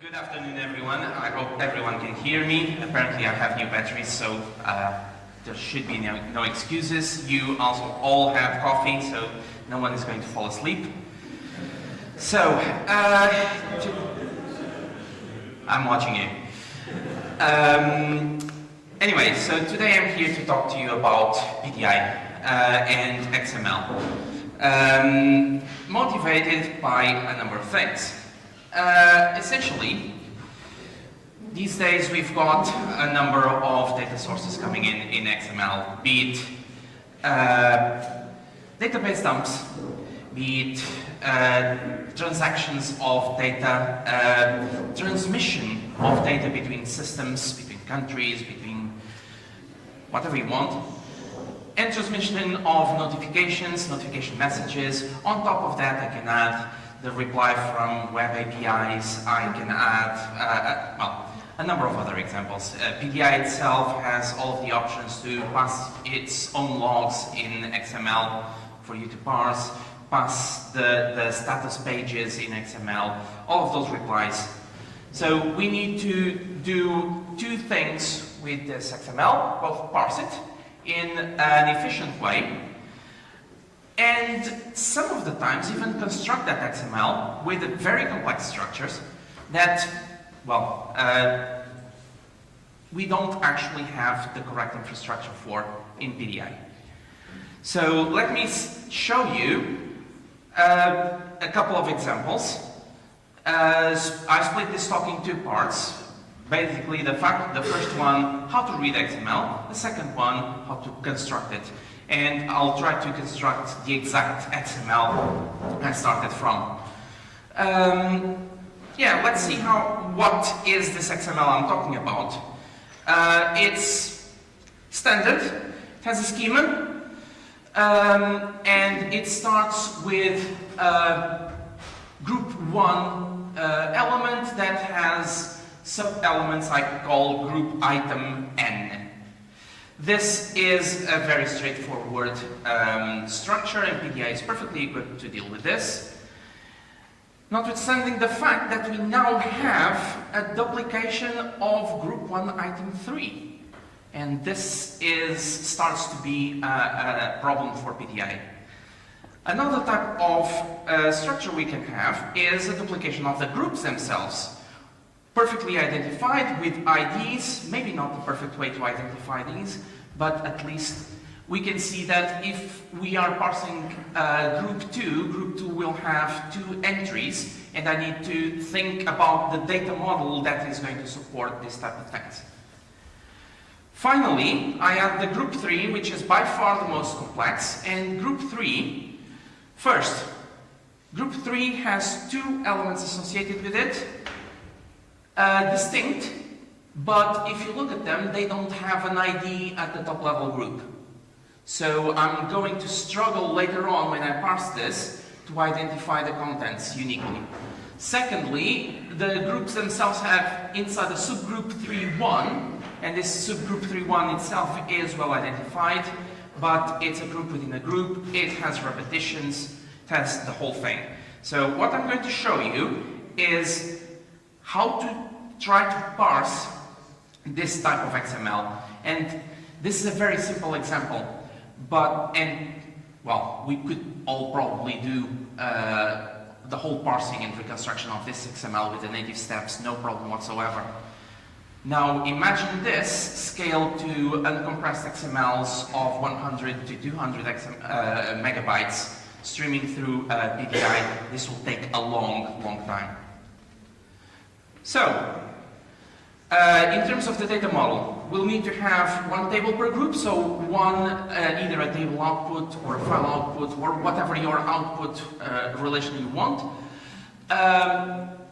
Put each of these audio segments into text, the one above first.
Good afternoon, everyone. I hope everyone can hear me. Apparently, I have new batteries, so there should be no excuses. You also all have coffee, so no one is going to fall asleep. So, I'm watching you. Anyway, so today I'm here to talk to you about PDI and XML, motivated by a number of things. Essentially, these days we've got a number of data sources coming in XML, be it database dumps, be it transactions of data, transmission of data between systems, between countries, between whatever you want, and transmission of notifications, notification messages. On top of that, I can add the reply from web APIs. I can add, well, a number of other examples. PDI itself has all of the options to pass its own logs in XML for you to parse, pass the status pages in XML, all of those replies. So we need to do two things with this XML, both parse it in an efficient way, and some of the times even construct that XML with very complex structures that, well, we don't actually have the correct infrastructure for in PDI. So let me show you a couple of examples. I split this talk in two parts. Basically, the first one, how to read XML. The second one, how to construct it. And I'll try to construct the exact XML I started from. Yeah, let's see what is this XML I'm talking about. It's standard, it has a schema, and it starts with group 1 element that has sub-elements I call group item N. This is a very straightforward structure, and PDI is perfectly equipped to deal with this. Notwithstanding the fact that we now have a duplication of group 1 item 3. And this starts to be a problem for PDI. Another type of structure we can have is a duplication of the groups themselves. Perfectly identified with IDs, maybe not the perfect way to identify these, but at least we can see that if we are parsing group 2 will have 2 entries, and I need to think about the data model that is going to support this type of things. Finally, I have the group 3, which is by far the most complex, and group 3, first, group 3 has 2 elements associated with it, distinct, but if you look at them, they don't have an ID at the top level group. So I'm going to struggle later on when I parse this to identify the contents uniquely. Secondly, the groups themselves have inside the subgroup 3.1, and this subgroup 3.1 itself is well identified, but it's a group within a group, it has repetitions, it has the whole thing. So what I'm going to show you is how to try to parse this type of XML. And this is a very simple example, well, we could all probably do the whole parsing and reconstruction of this XML with the native steps, no problem whatsoever. Now imagine this scaled to uncompressed XMLs of 100 to 200 megabytes streaming through PDI. This will take a long, long time. So, in terms of the data model, we'll need to have one table per group, so either a table output or a file output or whatever your output relation you want.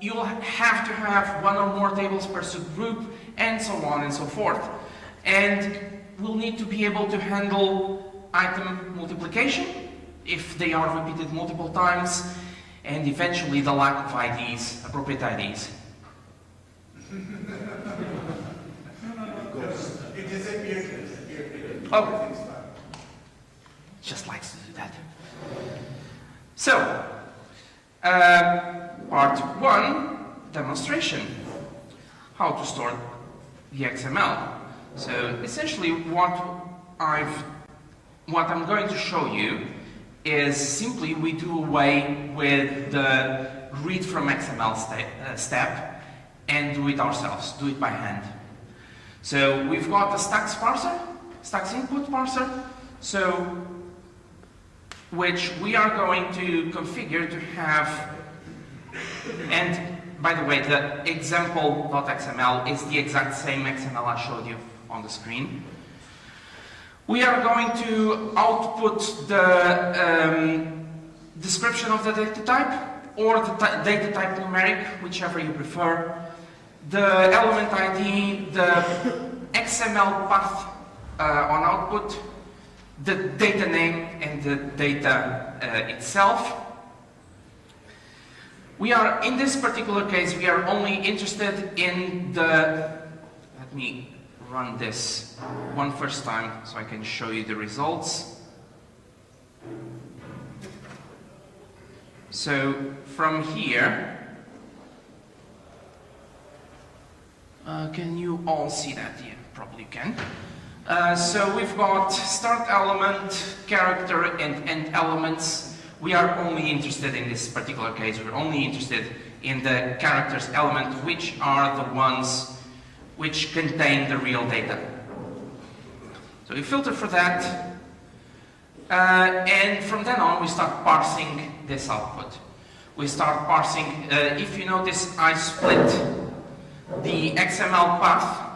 You'll have to have one or more tables per subgroup, and so on and so forth. And we'll need to be able to handle item multiplication, if they are repeated multiple times, and eventually the lack of IDs, appropriate IDs. It disappeared. Oh, just likes to do that. So, part 1 demonstration how to store the XML. So essentially what I'm going to show you is simply we do away with the read from XML step and do it ourselves, do it by hand. So we've got the stacks parser, stacks input parser, so which we are going to configure to have, and by the way, the example.xml is the exact same XML I showed you on the screen. We are going to output the description of the data type or the data type numeric, whichever you prefer, the element ID, the XML path on output, the data name and the data itself. We are, in this particular case, we are only interested in the, let me run this one first time so I can show you the results. So from here, can you all see that? Yeah, probably can. So we've got start element, character, and end elements. We are only interested in this particular case, we're only interested in the characters element, which are the ones which contain the real data. So we filter for that, and from then on we start parsing this output. We start parsing, if you notice, I split the XML path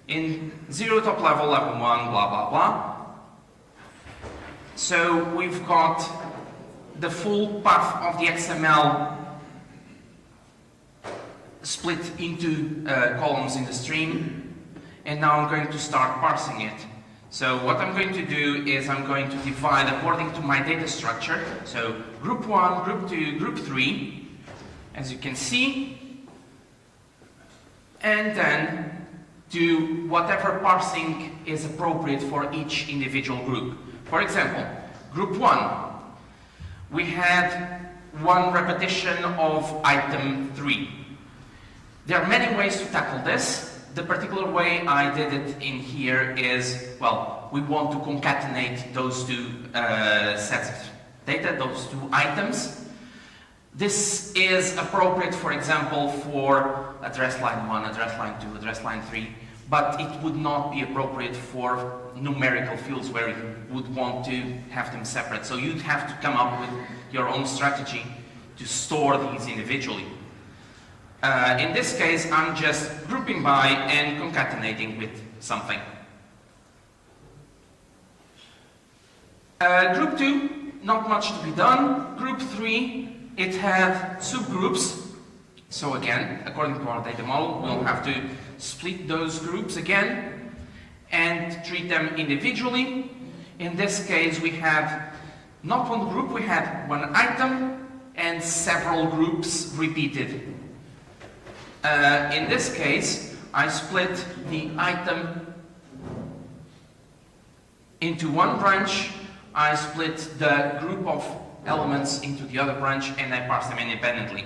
in 0 top level, level 1, blah, blah, blah. So we've got the full path of the XML split into columns in the stream, and now I'm going to start parsing it. So what I'm going to do is I'm going to divide according to my data structure. So group 1, group 2, group 3, as you can see, and then do whatever parsing is appropriate for each individual group. For example, group 1, we had one repetition of item 3. There are many ways to tackle this. The particular way I did it in here is, well, we want to concatenate those two sets of data, those two items. This is appropriate, for example, for address line 1, address line 2, address line 3, but it would not be appropriate for numerical fields where you would want to have them separate. So you'd have to come up with your own strategy to store these individually. In this case, I'm just grouping by and concatenating with something. Group 2, not much to be done. Group 3, it had subgroups. So again, according to our data model, we'll have to split those groups again and treat them individually. In this case, we had not one group, we had one item and several groups repeated. In this case, I split the item into one branch, I split the group of elements into the other branch, and I parse them independently.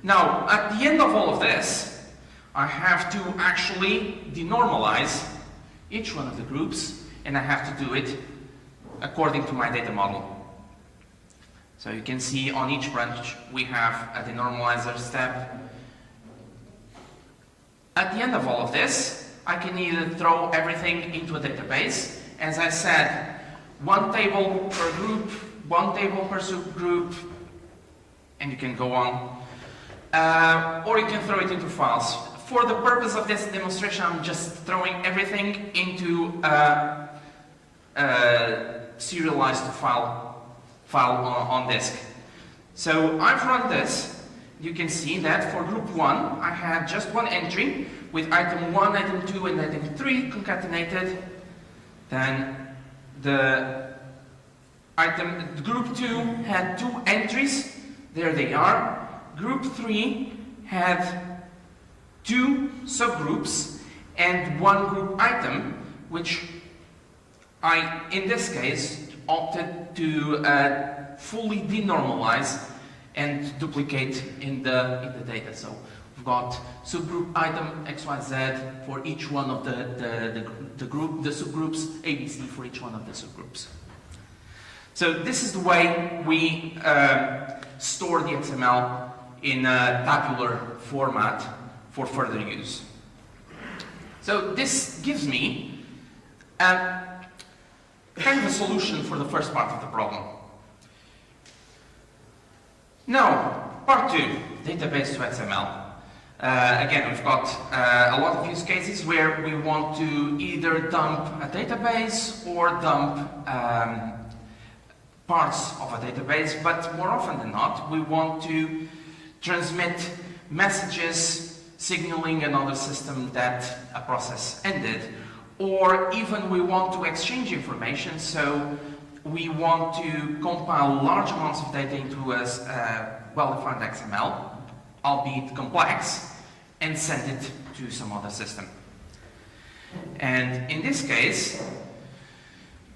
Now, at the end of all of this, I have to actually denormalize each one of the groups, and I have to do it according to my data model. So you can see on each branch we have a denormalizer step. At the end of all of this, I can either throw everything into a database. As I said, one table per group, one table per subgroup, and you can go on. Or you can throw it into files. For the purpose of this demonstration, I'm just throwing everything into serialized file on disk. So I've run this. You can see that for group 1, I had just one entry with item 1, item 2, and item 3 concatenated. Then group 2 had 2 entries. There they are. Group 3 had 2 subgroups and 1 group item, which I, in this case, opted to fully denormalize and duplicate in the data. So we've got subgroup item XYZ for each one of the subgroups, ABC for each one of the subgroups. So this is the way we store the XML in a tabular format for further use. So this gives me kind of a solution for the first part of the problem. Now, part 2, database to XML. Again, we've got a lot of use cases where we want to either dump a database or dump parts of a database, but more often than not, we want to transmit messages signaling another system that a process ended, or even we want to exchange information, so we want to compile large amounts of data into a well-defined XML, albeit complex, and send it to some other system. And in this case,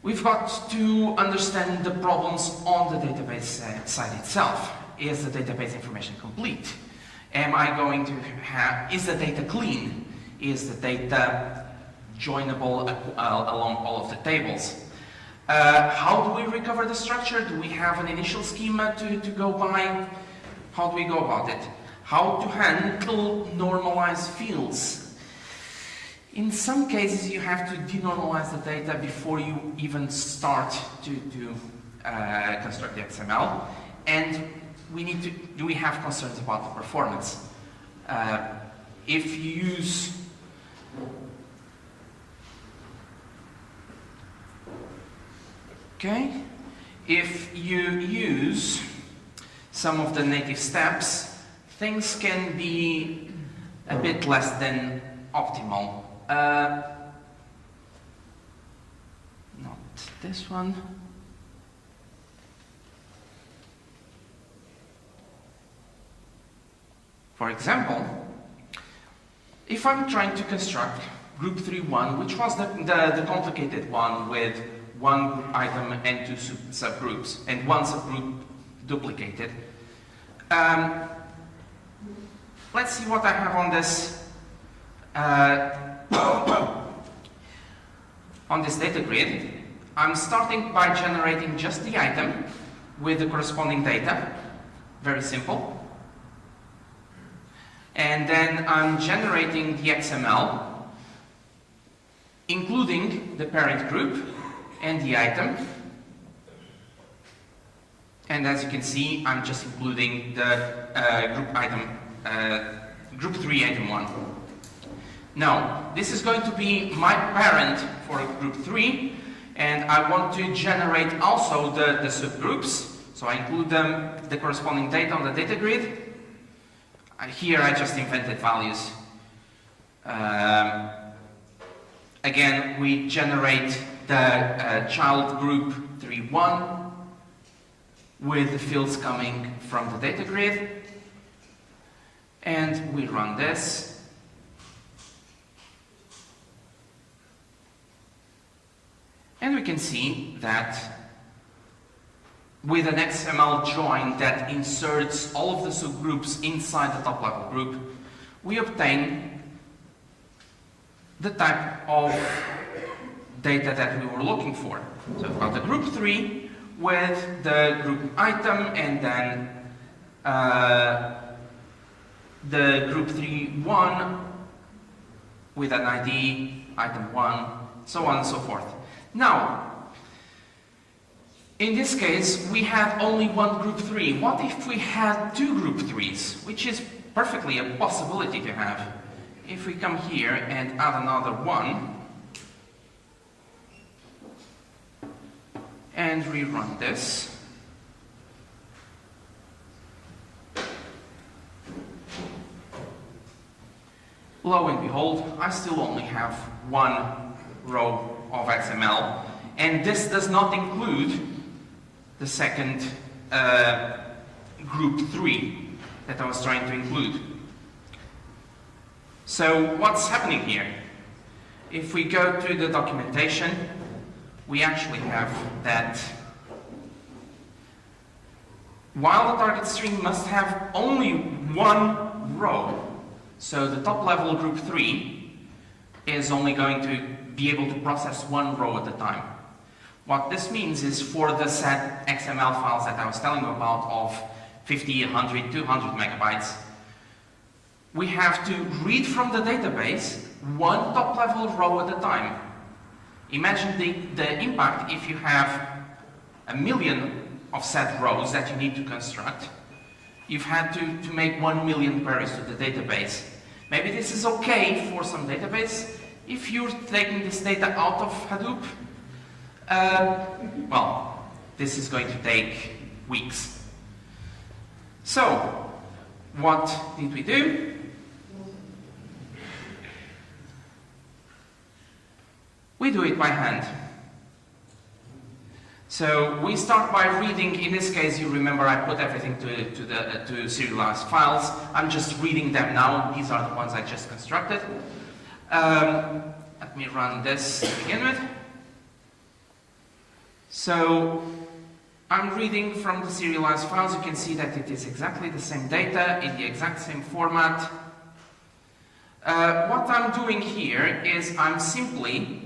we've got to understand the problems on the database side itself. Is the database information complete? Am I going to have, is the data clean? Is the data joinable along all of the tables? How do we recover the structure? Do we have an initial schema to go by? How do we go about it? How to handle normalized fields? In some cases, you have to denormalize the data before you even start to construct the XML. And do we have concerns about the performance? If you use if you use some of the native steps, things can be a bit less than optimal. Not this one. For example, if I'm trying to construct group 3.1, which was the complicated one with one group item and two subgroups, and one subgroup duplicated. Let's see what I have on this on this data grid. I'm starting by generating just the item with the corresponding data. Very simple. And then I'm generating the XML, including the parent group and the item. And as you can see, I'm just including the group item, group 3 item 1. Now, this is going to be my parent for group 3, and I want to generate also the subgroups. So I include the corresponding data on the data grid. Here I just invented values. Again, we generate the child group 3.1 with the fields coming from the data grid. And we run this. And we can see that with an XML join that inserts all of the subgroups inside the top level group, we obtain the type of data that we were looking for. So we've got the group 3 with the group item, and then the group 3.1 with an ID, item 1, so on and so forth. Now, in this case, we have only one group 3. What if we had two group 3s, which is perfectly a possibility to have? If we come here and add another one, and rerun this, lo and behold, I still only have one row of XML, and this does not include the second group 3 that I was trying to include. So what's happening here? If we go to the documentation, we actually have that while the target string must have only one row, so the top level group 3 is only going to be able to process one row at a time. What this means is for the set XML files that I was telling you about of 50, 100, 200 megabytes, we have to read from the database one top level row at a time. Imagine the impact if you have 1 million of set rows that you need to construct. You've had to make 1 million queries to the database. Maybe this is okay for some database. If you're taking this data out of Hadoop, well, this is going to take weeks. So, what did we do? We do it by hand. So we start by reading. In this case, you remember I put everything to serialized files. I'm just reading them now. These are the ones I just constructed. Let me run this to begin with. So I'm reading from the serialized files. You can see that it is exactly the same data in the exact same format. What I'm doing here is I'm simply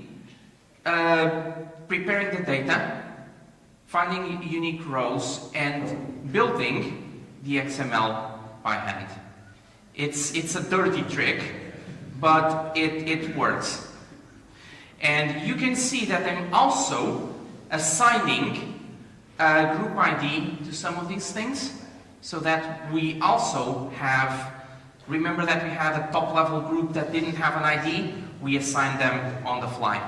preparing the data, finding unique rows, and building the XML by hand. It's a dirty trick, but it works. And you can see that I'm also assigning a group ID to some of these things, so that we also have, remember that we had a top level group that didn't have an ID, we assigned them on the fly.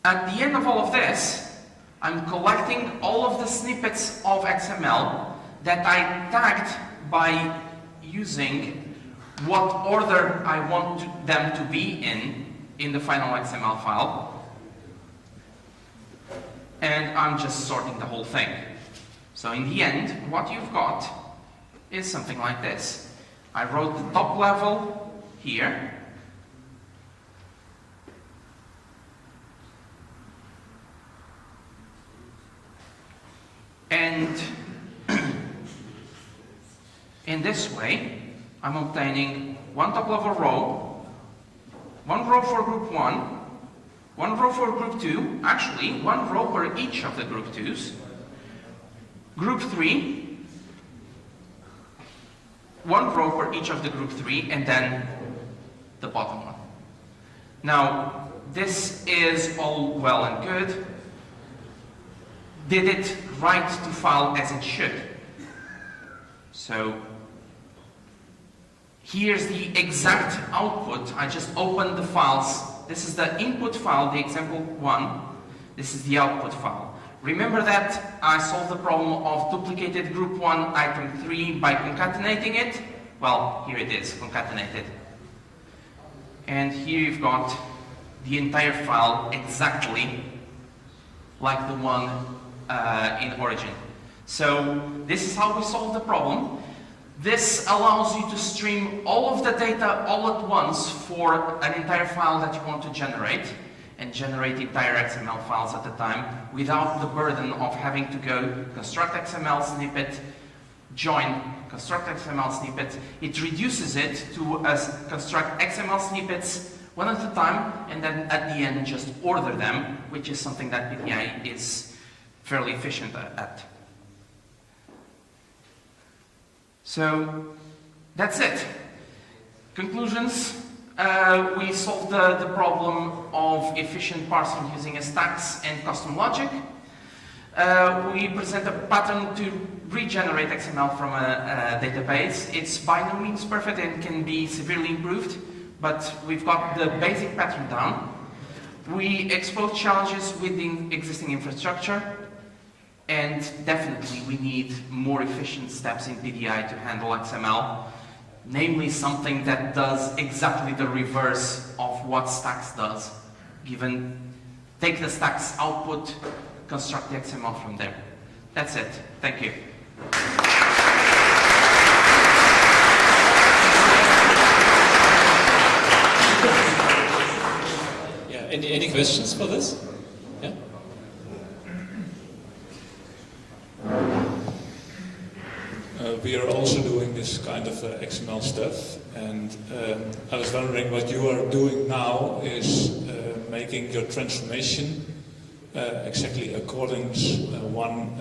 At the end of all of this, I'm collecting all of the snippets of XML that I tagged by using what order I want them to be in the final XML file. And I'm just sorting the whole thing. So in the end, what you've got is something like this. I wrote the top level here. And in this way, I'm obtaining one top level row, one row for group 1, one row for group 2, actually one row for each of the group 2s, group 3, one row for each of the group 3, and then the bottom one. Now, this is all well and good. Did it write to file as it should? So here's the exact output. I just opened the files. This is the input file, the example 1. This is the output file. Remember that I solved the problem of duplicated group 1 item 3 by concatenating it? Well, here it is, concatenated. And here you've got the entire file exactly like the one in origin. So this is how we solve the problem. This allows you to stream all of the data all at once for an entire file that you want to generate, and generate entire XML files at a time without the burden of having to go construct XML snippet, join, construct XML snippet. It reduces it to construct XML snippets one at a time, and then at the end just order them, which is something that PDI is fairly efficient at. So that's it. Conclusions. We solved the problem of efficient parsing using stacks and custom logic. We present a pattern to regenerate XML from a database. It's by no means perfect and can be severely improved, but we've got the basic pattern down. We expose challenges with the existing infrastructure, and definitely we need more efficient steps in PDI to handle XML, namely something that does exactly the reverse of what stacks does. Take the stacks output, construct the XML from there. That's it. Thank you. Yeah. Any questions for this? Yeah. we are also doing this kind of XML stuff, and I was wondering what you are doing now is making your transformation exactly according to one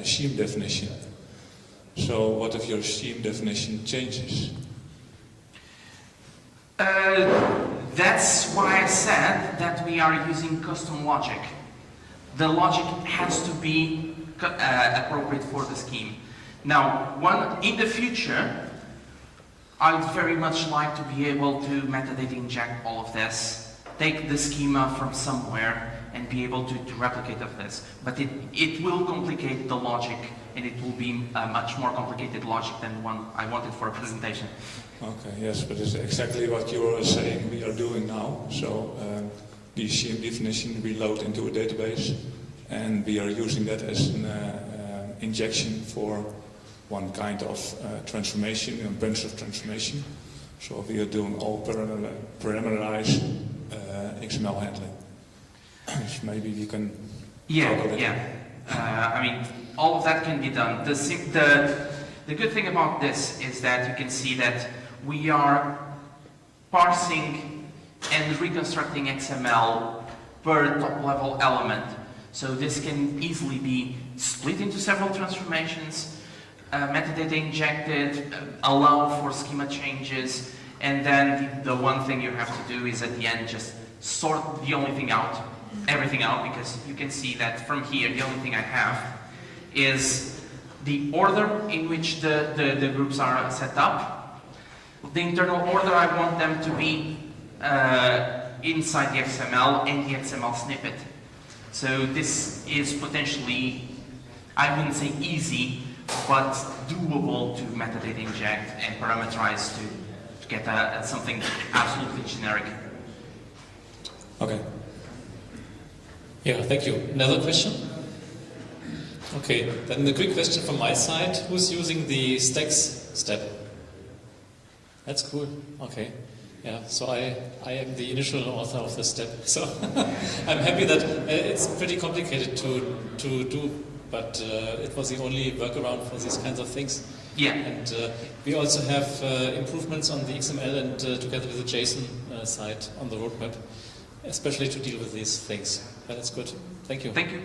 scheme definition. So what if your scheme definition changes? That's why I said that we are using custom logic. The logic has to be appropriate for the scheme. Now, in the future, I would very much like to be able to metadata inject all of this, take the schema from somewhere, and be able to replicate of this. But it will complicate the logic, and it will be a much more complicated logic than one I wanted for a presentation. Okay, yes, but it's exactly what you are saying we are doing now. So the scheme definition we load into a database, and we are using that as an injection for one kind of transformation, a bunch of transformation. So we are doing all parameterized XML handling. So maybe we can talk a little. I mean, all of that can be done. The good thing about this is that you can see that we are parsing and reconstructing XML per top-level element. So this can easily be split into several transformations, metadata injected, allow for schema changes, and then the one thing you have to do is at the end just sort everything out, because you can see that from here the only thing I have is the order in which the groups are set up. The internal order, I want them to be inside the XML and the XML snippet. So this is potentially, I wouldn't say easy, but doable to metadata inject and parameterize to get something absolutely generic. Okay. Yeah, thank you. Another question? Okay, then the quick question from my side. Who's using the stacks step? That's cool. Okay. Yeah, so I am the initial author of this step. So I'm happy that it's pretty complicated to do, but it was the only workaround for these kinds of things. Yeah. And we also have improvements on the XML and together with the JSON side on the roadmap, especially to deal with these things. But it's good. Thank you. Thank you.